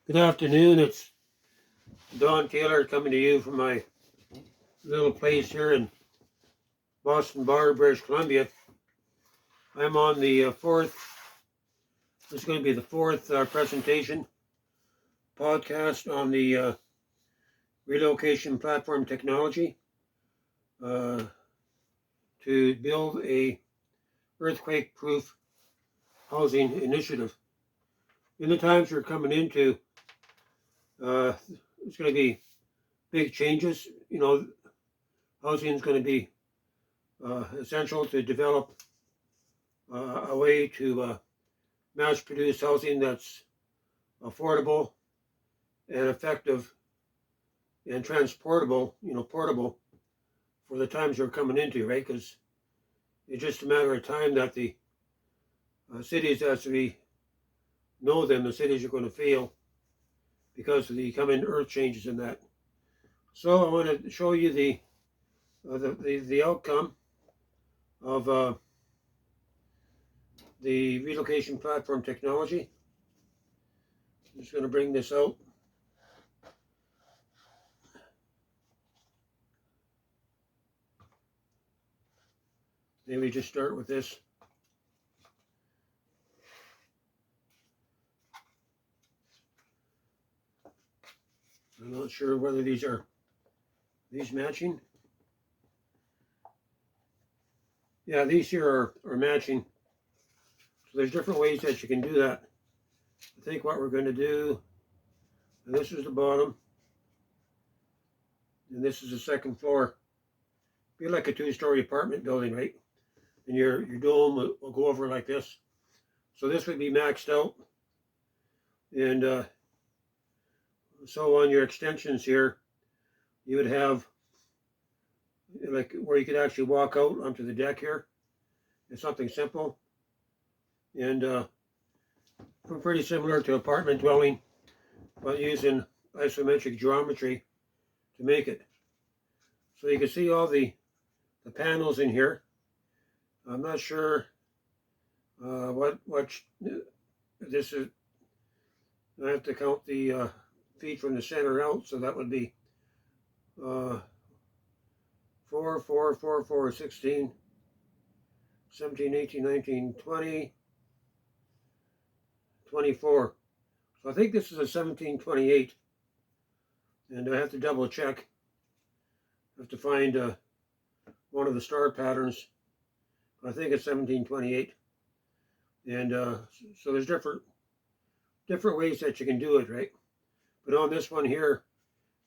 Good afternoon, it's Don Taylor coming to you from my little place here in Boston Bar, British Columbia. I'm on the this is going to be the fourth presentation podcast on the Relocation Platform Technology to build a earthquake-proof housing initiative. In the times we're coming into, there's going to be big changes. You know, housing is going to be essential to develop a way to mass produce housing that's affordable and effective and transportable, portable for the times we're coming into, right? Because it's just a matter of time that the cities, as we know them, the cities are going to fail because of the coming earth changes in that. So I want to show you the outcome of the Relocation Platform Technology. I'm just going to bring this out. Maybe just start with this. I'm not sure whether these matching. Yeah, these here are matching. So there's different ways that you can do that. I think what we're going to do, and this is the bottom, and this is the second floor. Be like a two-story apartment building, right? And your dome will go over like this. So this would be maxed out. And so on your extensions here, you would have like where you could actually walk out onto the deck here. It's something simple and pretty similar to apartment dwelling, but using isometric geometry to make it. So you can see all the panels in here. I'm not sure what this is. I have to count the feet from the center out, so that would be 4, 4, 4, 4, 16, 17, 18, 19, 20, 24. So I think this is a 1728, and I have to double check. I have to find one of the star patterns. I think it's 1728, and so there's different ways that you can do it, right? But on this one here,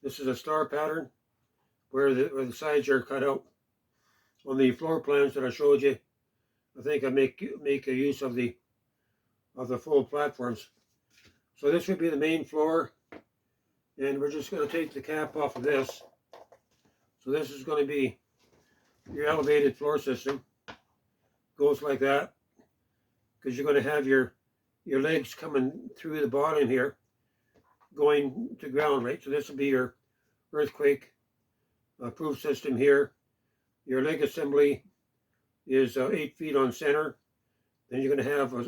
this is a star pattern where the sides are cut out. On the floor plans that I showed you, I think I make a use of the full platforms. So this would be the main floor, and we're just going to take the cap off of this. So this is going to be your elevated floor system. Goes like that, because you're going to have your legs coming through the bottom here, going to ground, right? So this will be your earthquake proof system here. Your leg assembly is 8 feet on center. Then you're going to have a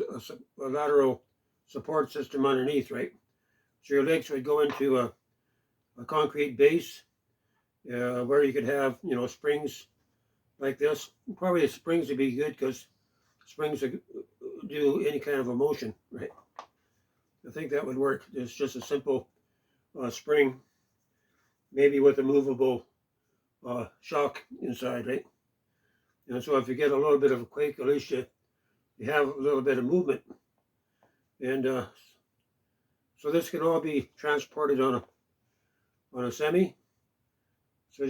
lateral support system underneath, right? So your legs would go into a concrete base where you could have, springs like this. Probably the springs would be good because springs would do any kind of a motion, right? I think that would work. It's just a simple spring, maybe with a movable shock inside, right? And so if you get a little bit of a quake, at least you have a little bit of movement. And so this can all be transported on a semi. So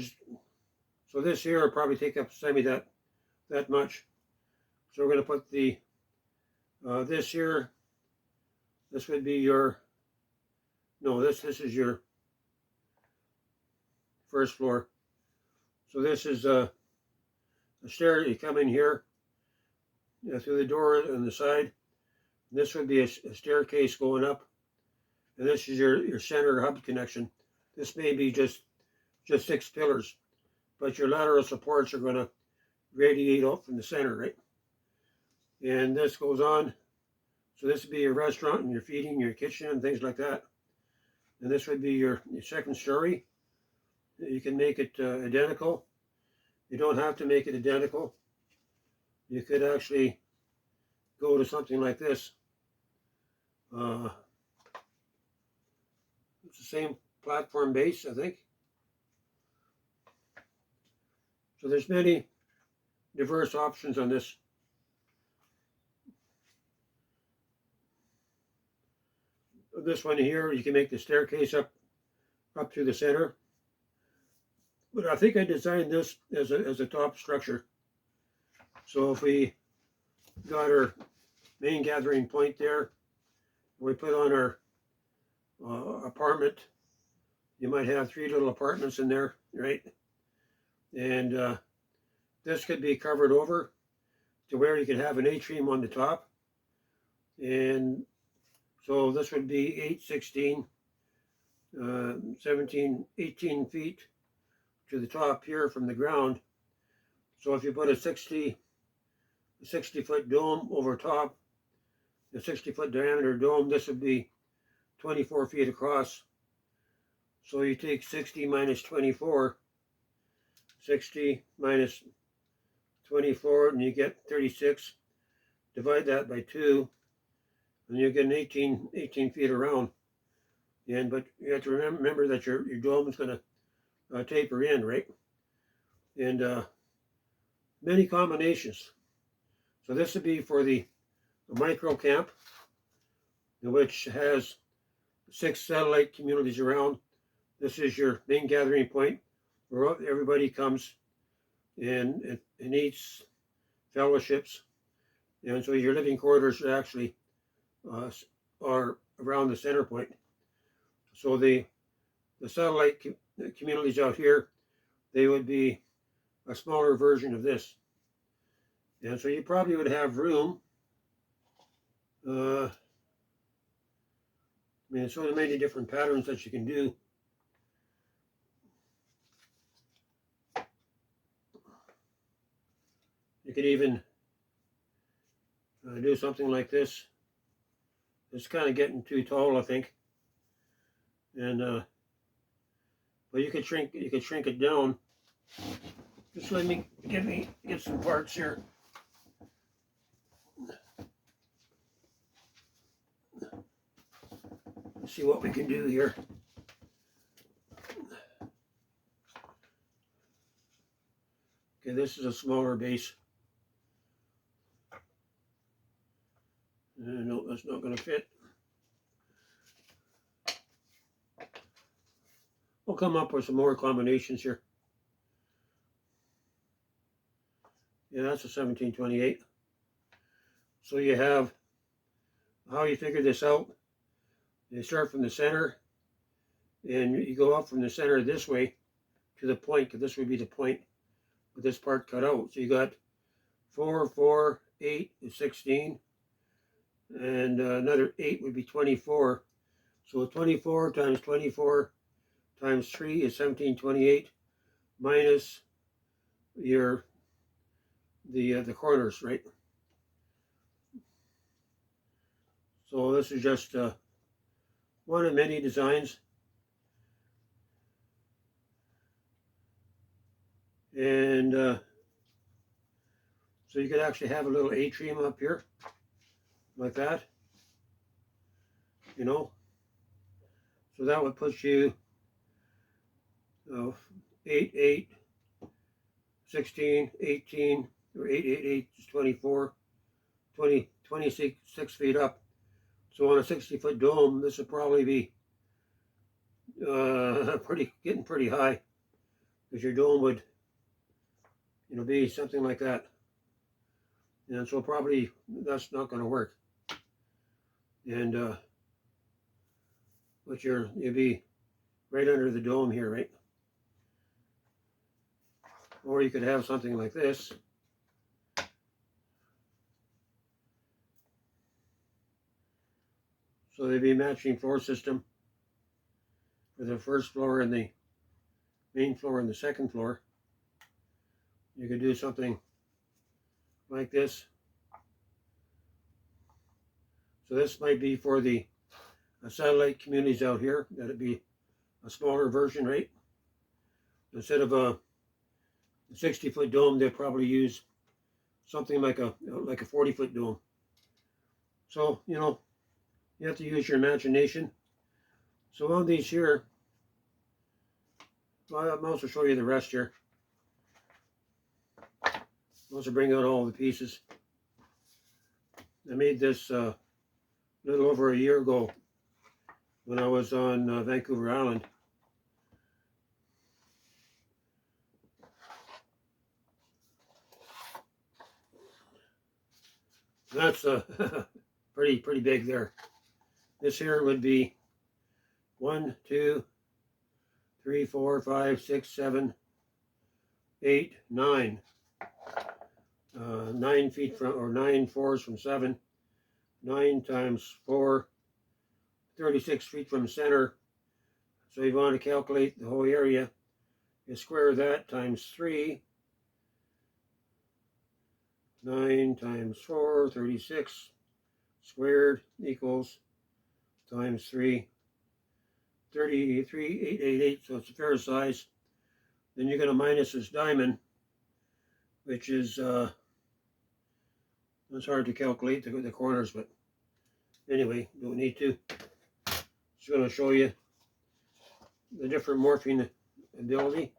this here will probably take up a semi that much. So we're going to put the this here. This would be your, no, this is your first floor. So this is a stair. You come in here through the door on the side. This would be a staircase going up, and this is your center hub connection. This may be just 6 pillars, but your lateral supports are going to radiate out from the center, right? And this goes on. So this would be your restaurant and your feeding, your kitchen, and things like that. and this would be your second story. You can make it identical. You don't have to make it identical. You could actually go to something like this. It's the same platform base, I think. So there's many diverse options on this. This one here, you can make the staircase up to the center. But I think I designed this as a top structure. So if we got our main gathering point there, we put on our apartment, you might have 3 little apartments in there, right? And this could be covered over to where you could have an atrium on the top. And so this would be 8, 16, 17, 18 feet to the top here from the ground. So if you put a 60-foot dome over top, a 60-foot diameter dome, this would be 24 feet across. So you take 60 minus 24, 60 minus 24, and you get 36. Divide that by 2, and you get an 18 feet around. But you have to remember that your dome is going to taper in, right? And many combinations. So this would be for the micro camp, which has 6 satellite communities around. This is your main gathering point where everybody comes and eats, fellowships. And so your living quarters actually are around the center point. So the satellite communities out here, they would be a smaller version of this. And so you probably would have room. I mean, so many different patterns that you can do. You could even do something like this. It's kind of getting too tall, I think. And but you could shrink it down. Just let me get some parts here. Let's see what we can do here. Okay, this is a smaller base. No, that's not going to fit. We'll come up with some more combinations here. Yeah, that's a 1728. So you have how you figure this out. You start from the center, and you go up from the center this way to the point, because this would be the point with this part cut out. So you got 4, 4, 8 is 16, and another 8 would be 24. So 24 times 24 times 3 is 1728 minus the corners, right? So this is just one of many designs. And so you could actually have a little atrium up here, like that, you know. So that would put you 8, 8, 16, 18, or 8, 8, 8 is 24, 26 feet up. So on a 60-foot dome, this would probably be getting pretty high, because your dome would, you know, be something like that. And so probably that's not going to work. And but you'll be right under the dome here, right? Or you could have something like this. So they'd be matching floor system for the first floor and the main floor and the second floor. You could do something like this. So this might be for the satellite communities out here. That'd be a smaller version, right? Instead of a 60-foot dome, they'll probably use something like a 40-foot dome. So, you know, you have to use your imagination. So on these here, well, I'll also show you the rest here. I'll also bring out all the pieces. I made this a little over a year ago when I was on Vancouver Island. That's pretty big there. This here would be 1, 2, 3, 4, 5, 6, 7, 8, 9. 9 feet from, or 9 fours from 7. 9 times 4, 36 feet from center. So you want to calculate the whole area. You square that times 3. 9 times 4, 36 squared equals times 3, 33,888. So it's a fair size. Then you're going to minus this diamond, which is, it's hard to calculate the corners, but anyway, don't need to. Just going to show you the different morphing ability.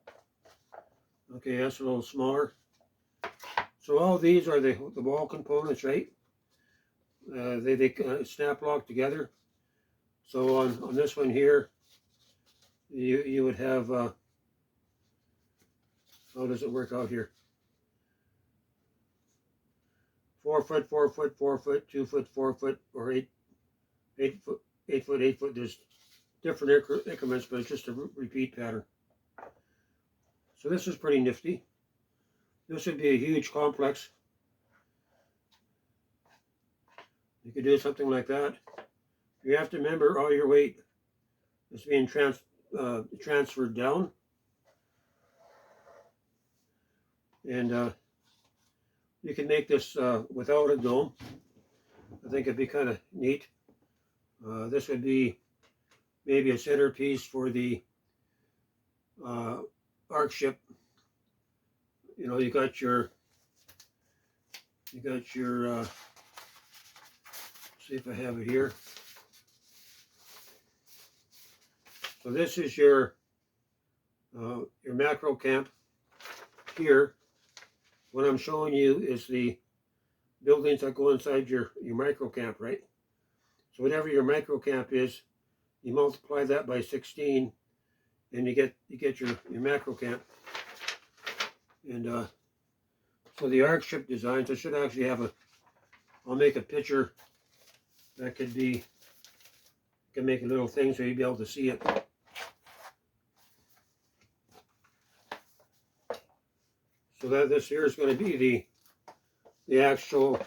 Okay, that's a little smaller. So all these are the wall components, right? They snap lock together. So on this one here, you would have, how does it work out here? 4 foot, 4 foot, 4 foot, 2 foot, 4 foot, or 8 foot, 8 foot, 8 foot. There's different increments, but it's just a repeat pattern. So this is pretty nifty. This would be a huge complex. You could do something like that. You have to remember all your weight is being transferred down. And you can make this without a dome. I think it'd be kind of neat. This would be maybe a centerpiece for the arc ship. You know, you got your see if I have it here. So this is your macro camp here. What I'm showing you is the buildings that go inside your micro camp, right? So whatever your micro camp is, you multiply that by 16, and you get your macro camp. And so the arc ship designs, I should actually have I'll make a picture that could be, can make a little thing so you'll be able to see it. So that this here is going to be the actual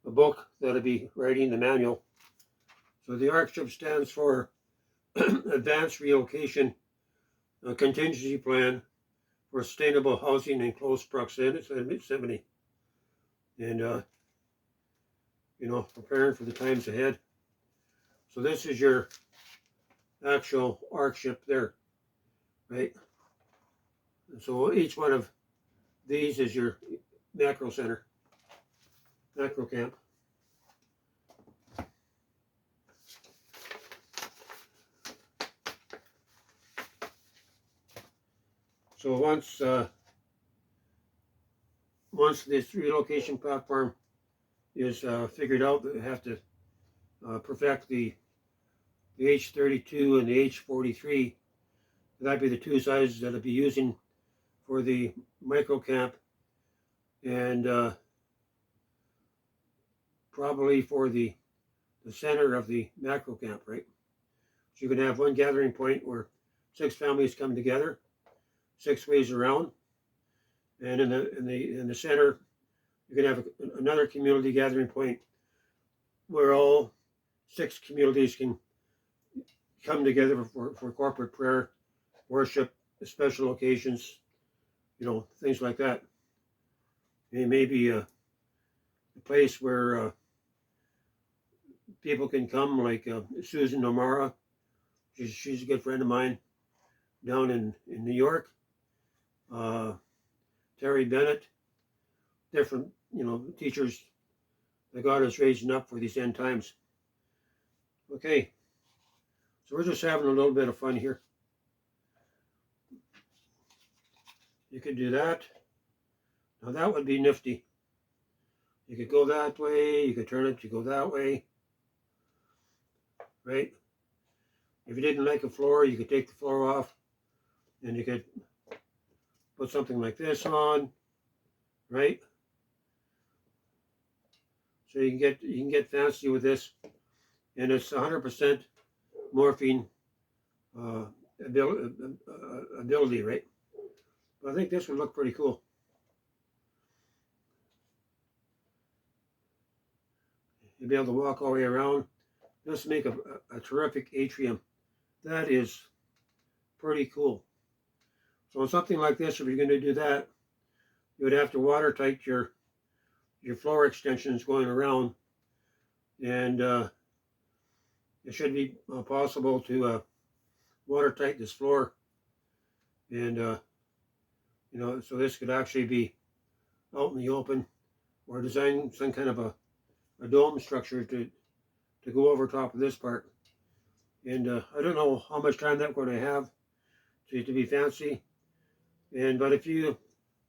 the book that'll be writing the manual. So the arc ship stands for Advanced Relocation Contingency Plan for Sustainable Housing in Close Proximity. And you know, preparing for the times ahead. So this is your actual arc ship there, right? And so each one of these is your macro center, macro camp. So once this relocation platform is figured out, we have to perfect the H32 and the H43. That'd be the two sizes that I'll be using for the micro camp, and probably for the center of the macro camp, right? So you can have one gathering point where 6 families come together, 6 ways around, and in the center you can have another community gathering point where all 6 communities can come together for corporate prayer, worship, special occasions, you know, things like that. It may be a place where people can come, like Susan O'Mara. She's a good friend of mine down in New York. Terry Bennett, different, teachers that God is raising up for these end times. Okay, so we're just having a little bit of fun here. You could do that. Now that would be nifty. You could go that way, you could turn it to go that way, right? If you didn't like a floor, you could take the floor off and you could put something like this on, right? So you can get fancy with this, and it's 100% morphing ability, right? But I think this would look pretty cool. You'll be able to walk all the way around. This make a terrific atrium. That is pretty cool. So on something like this, if you're going to do that, you would have to watertight your floor extensions going around, and it should be possible to watertight this floor, and so this could actually be out in the open, or design some kind of a dome structure to go over top of this part. And I don't know how much time that's going to have to be fancy, but if you're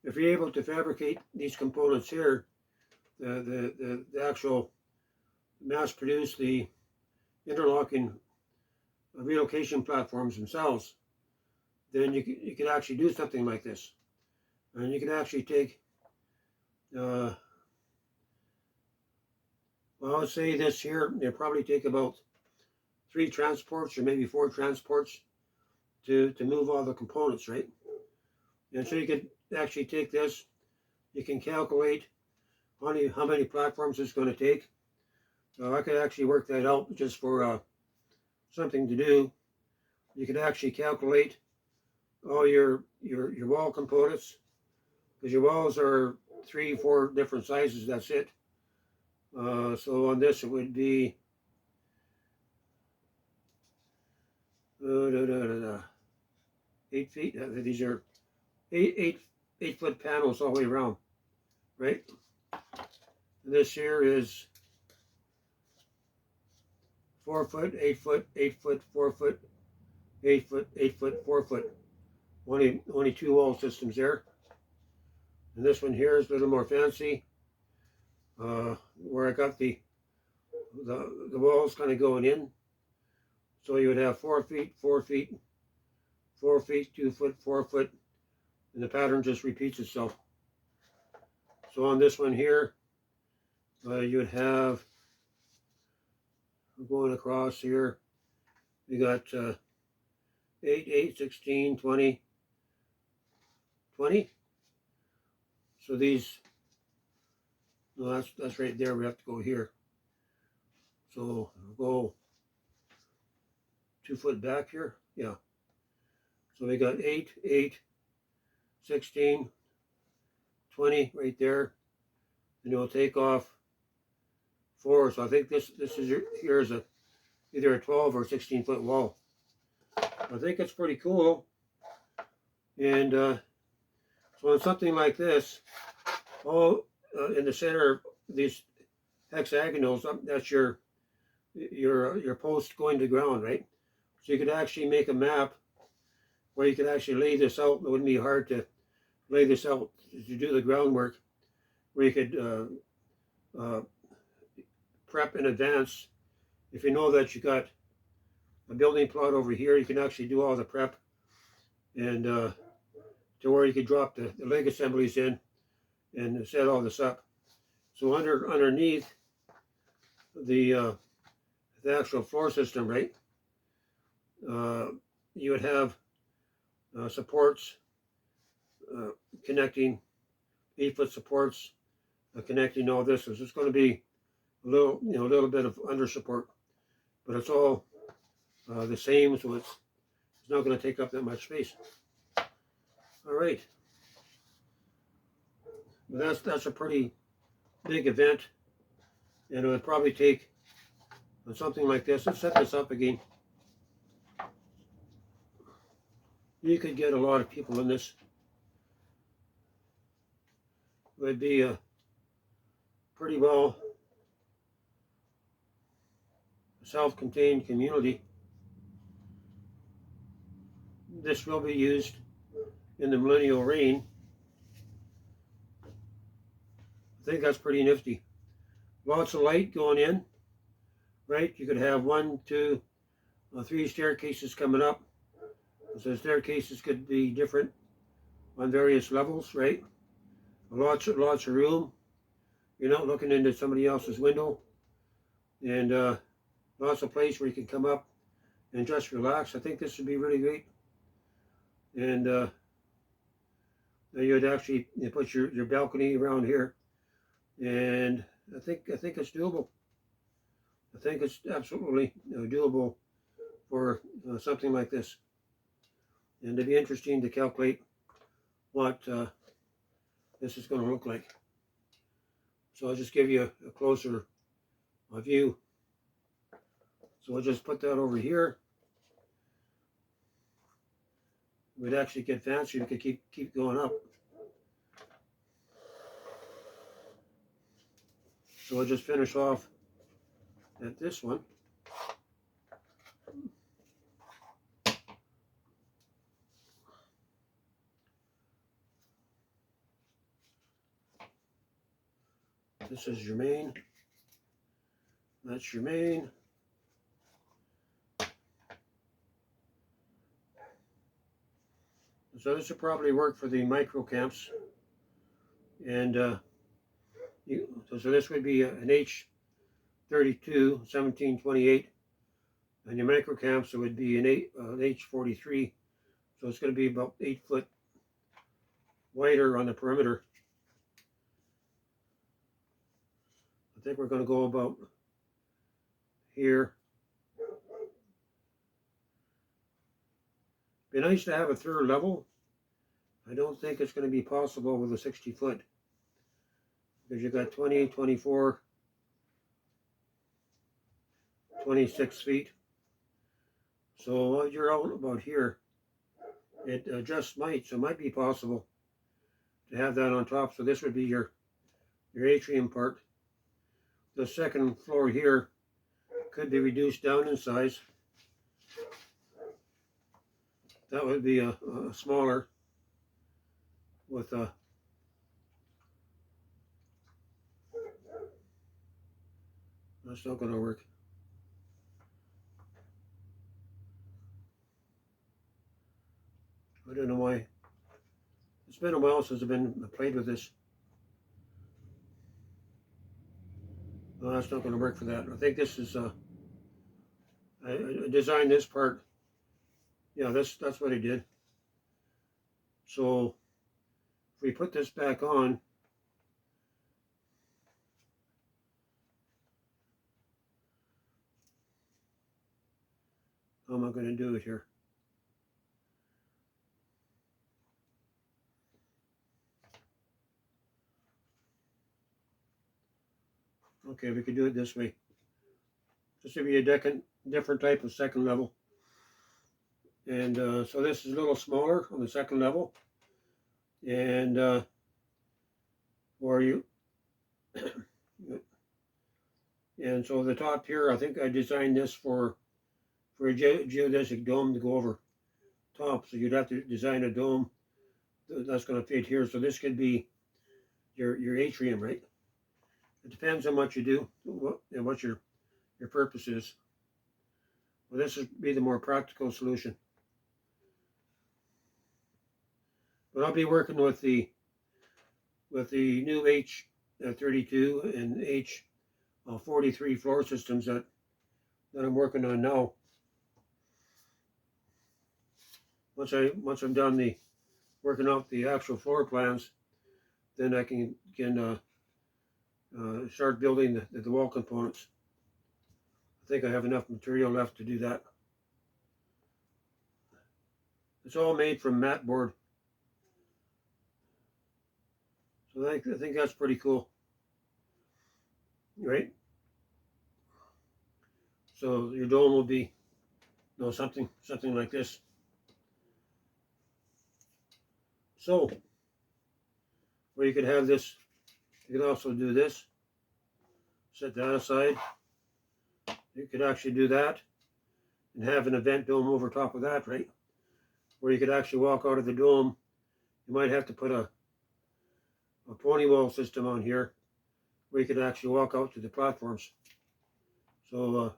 able to fabricate these components here, the actual mass produce the interlocking relocation platforms themselves, then you could actually do something like this, and you can actually take well, let's say this here, it'll probably take about 3 transports or maybe 4 transports to move all the components, right? And so you could actually take this, you can calculate how many platforms it's going to take. So I could actually work that out just for something to do. You could actually calculate all your wall components, because your walls are 3, 4 different sizes, that's it. So on this it would be 8 feet. These are 8 foot panels all the way around, right? And this here is 4 foot, 8 foot, 8 foot, 4 foot, 8 foot, 8 foot, 4 foot. Only 2 wall systems there. And this one here is a little more fancy, where I got the walls kind of going in. So you would have 4 feet, 4 feet, 4 feet, 2 foot, 4 foot, and the pattern just repeats itself. So on this one here, you would have, going across here, we got 8, 8, 16, 20, 20. So these, no, that's right there. We have to go here. So we'll go 2 foot back here. Yeah. So we got 8, 8, 16, 20 right there. And we'll take off 4. So I think this is here is either a 12 or 16 foot wall. I think it's pretty cool. And so on something like this, all in the center of these hexagonals, that's your post going to ground, right? So you could actually make a map where you could actually lay this out. It wouldn't be hard to lay this out to do the groundwork, where you could prep in advance. If you know that you got a building plot over here, you can actually do all the prep, and to where you could drop the leg assemblies in and set all this up. So underneath the actual floor system, right, you would have supports connecting, 8 foot supports connecting all this. So it's going to be a little bit of under support, but it's all the same, so it's not going to take up that much space. All right, but that's a pretty big event, and it would probably take on something like this. Let's set this up again. You could get a lot of people in this. It would be a pretty well self-contained community. This will be used in the millennial reign. I think that's pretty nifty. Lots of light going in, right? You could have 1, 2, 3 staircases coming up. So staircases could be different on various levels, right? Lots of room. You're not looking into somebody else's window, and lots of place where you can come up and just relax. I think this would be really great. And you'd actually put your balcony around here, and I think it's doable. I think it's absolutely doable for something like this. And it'd be interesting to calculate what this is going to look like. So I'll just give you a closer view. So we'll just put that over here. We'd actually get fancy. We could keep going up. So we'll just finish off at this one. This is your main. That's your main. So this will probably work for the micro camps. And so this would be an H32 1728. And your micro camps, it would be an H43. So it's going to be about 8 foot wider on the perimeter. I think we're going to go about here. Be nice to have a third level. I don't think it's going to be possible with a 60 foot. Because you've got 20, 24, 26 feet. So you're out about here. It just might, so it might be possible to have that on top. So this would be your atrium part. The second floor here could be reduced down in size. That would be a smaller with a that's not going to work. I don't know why. It's been a while since I've played with this. No, that's not going to work for that. I think this is I designed this part. Yeah, that's what I did. So if we put this back on, how am I going to do it here? Okay, we could do it this way. This would be a different type of second level. And so this is a little smaller on the second level. And where you and so the top here, I think I designed this for a geodesic dome to go over top. So you'd have to design a dome that's going to fit here. So this could be your atrium, right? It depends on what you do, what your purpose is. Well, this would be the more practical solution. But I'll be working with the new H32 and H43 floor systems that I'm working on now. Once I'm done working out the actual floor plans, then I can start building the wall components. I think I have enough material left to do that. It's all made from mat board. So I think that's pretty cool, right? So your dome will be, something like this. So, or you could have this, you could also do this, set that aside. You could actually do that and have an event dome over top of that, right? Where you could actually walk out of the dome. You might have to put a pony wall system on here where you could actually walk out to the platforms. So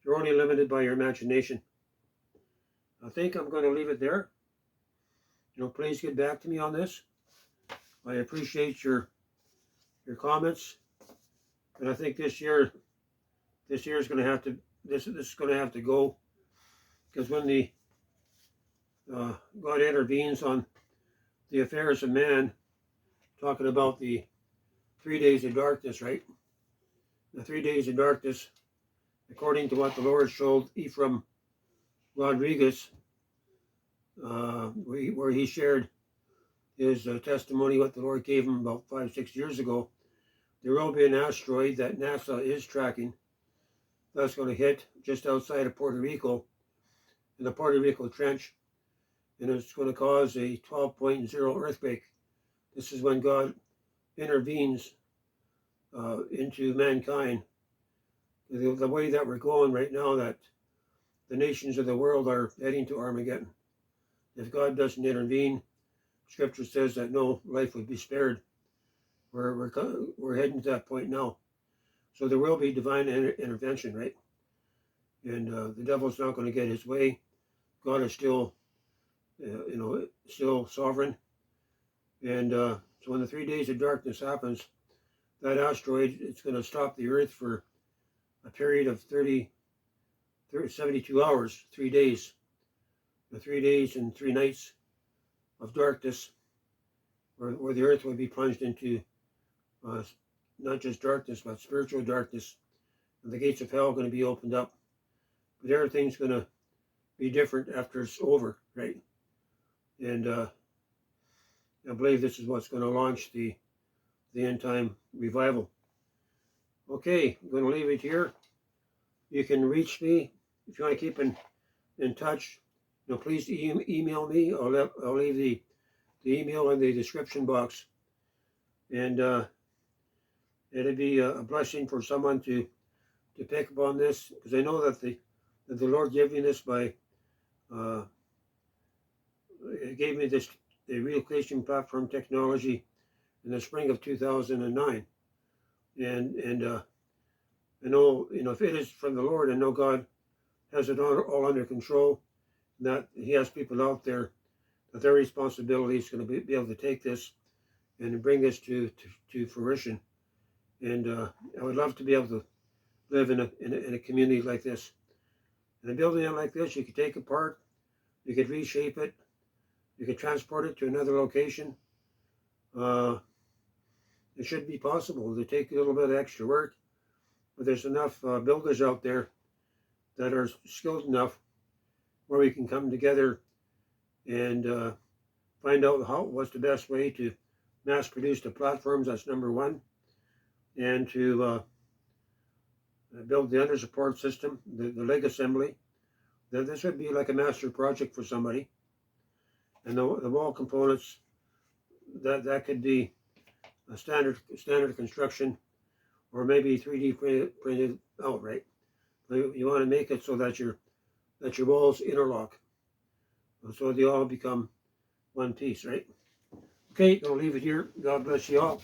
you're only limited by your imagination. I think I'm going to leave it there. Please get back to me on this. I appreciate your comments, and I think this year is going to have to this is going to have to go, because when the God intervenes on the affairs of man, talking about the 3 days of darkness, right? The 3 days of darkness, according to what the Lord showed Ephraim Rodriguez, where he shared his testimony, what the Lord gave him about 5-6 years ago. There will be an asteroid that NASA is tracking that's going to hit just outside of Puerto Rico, in the Puerto Rico Trench, and it's going to cause a 12.0 earthquake. This is when God intervenes into mankind. The way that we're going right now, that the nations of the world are heading to Armageddon. If God doesn't intervene, Scripture says that no life would be spared. We're heading to that point now. So there will be divine intervention, right? And the devil's not going to get his way. God is still, still sovereign. And so when the 3 days of darkness happens, that asteroid, it's going to stop the Earth for a period of 72 hours, 3 days. The 3 days and 3 nights of darkness, where the Earth will be plunged into not just darkness, but spiritual darkness. And the gates of hell are going to be opened up. But everything's going to be different after it's over, right? And I believe this is what's going to launch the end time revival. Okay, I'm going to leave it here. You can reach me if you want to keep in touch. Please email me. I'll leave the email in the description box. And it'd be a blessing for someone to pick up on this, because I know that the Lord gave me this by gave me the Relocation Platform Technology in the spring of 2009, and I know if it is from the Lord, I know God has it all under control, that He has people out there that their responsibility is going to be able to take this and bring this to fruition. And I would love to be able to live in a community like this. In a building like this, you could take apart, you could reshape it, you could transport it to another location. It should be possible to take a little bit of extra work, but there's enough builders out there that are skilled enough where we can come together and find out what's the best way to mass produce the platforms. That's number one. And to build the under support system, the leg assembly. This would be like a master project for somebody. And the wall components, that could be a standard construction, or maybe 3D printed out, right? You want to make it so that your walls interlock, so they all become one piece, right? Okay, I'll leave it here. God bless you all.